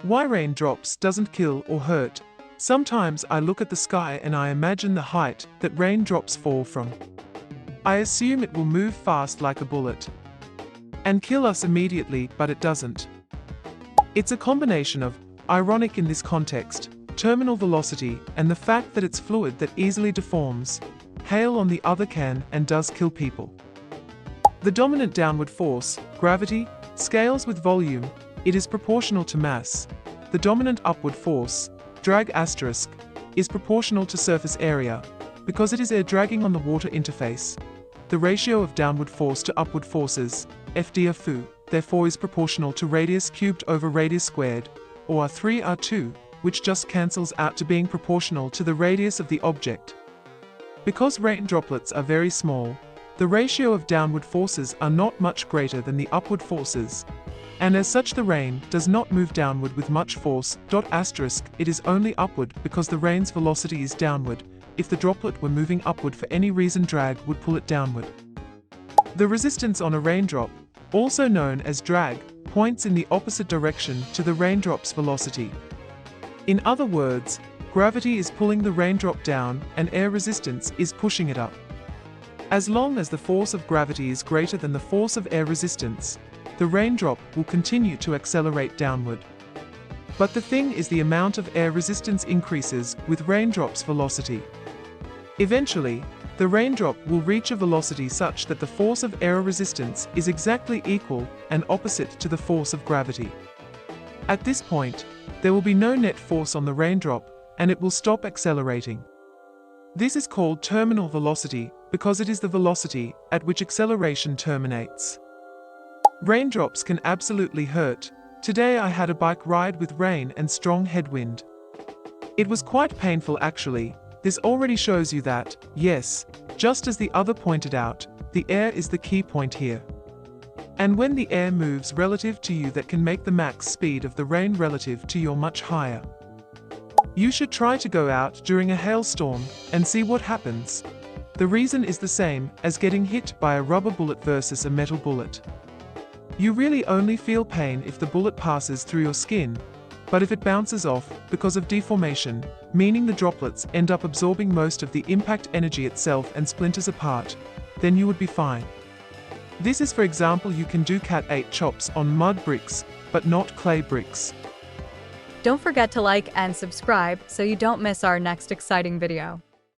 Why raindrops doesn't kill or hurt. Sometimes I look at the sky and I imagine the height that raindrops fall from. I assume it will move fast like a bullet and kill us immediately, but it doesn't. It's a combination of, ironic in this context, terminal velocity and the fact that it's fluid that easily deforms. Hail on the other can and does kill people. The dominant downward force, gravity, scales with volume. It is proportional to mass. The dominant upward force, drag asterisk, is proportional to surface area, because it is air dragging on the water interface. The ratio of downward force to upward forces, FDFU, therefore is proportional to radius cubed over radius squared, or R3R2, which just cancels out to being proportional to the radius of the object. Because rain droplets are very small, the ratio of downward forces are not much greater than the upward forces, and as such the rain does not move downward with much force. It is only upward because the rain's velocity is downward. If the droplet were moving upward for any reason, drag would pull it downward. The resistance on a raindrop, also known as drag, points in the opposite direction to the raindrop's velocity. In other words, gravity is pulling the raindrop down and air resistance is pushing it up. As long as the force of gravity is greater than the force of air resistance, the raindrop will continue to accelerate downward. But the thing is, the amount of air resistance increases with raindrop's velocity. Eventually, the raindrop will reach a velocity such that the force of air resistance is exactly equal and opposite to the force of gravity. At this point, there will be no net force on the raindrop, and it will stop accelerating. This is called terminal velocity because it is the velocity at which acceleration terminates. Raindrops can absolutely hurt. Today I had a bike ride with rain and strong headwind. It was quite painful actually. This already shows you that, yes, just as the other pointed out, the air is the key point here. And when the air moves relative to you, that can make the max speed of the rain relative to your much higher. You should try to go out during a hailstorm and see what happens. The reason is the same as getting hit by a rubber bullet versus a metal bullet. You really only feel pain if the bullet passes through your skin, but if it bounces off because of deformation, meaning the droplets end up absorbing most of the impact energy itself and splinters apart, then you would be fine. This is, for example, you can do cat 8 chops on mud bricks, but not clay bricks. Don't forget to like and subscribe so you don't miss our next exciting video.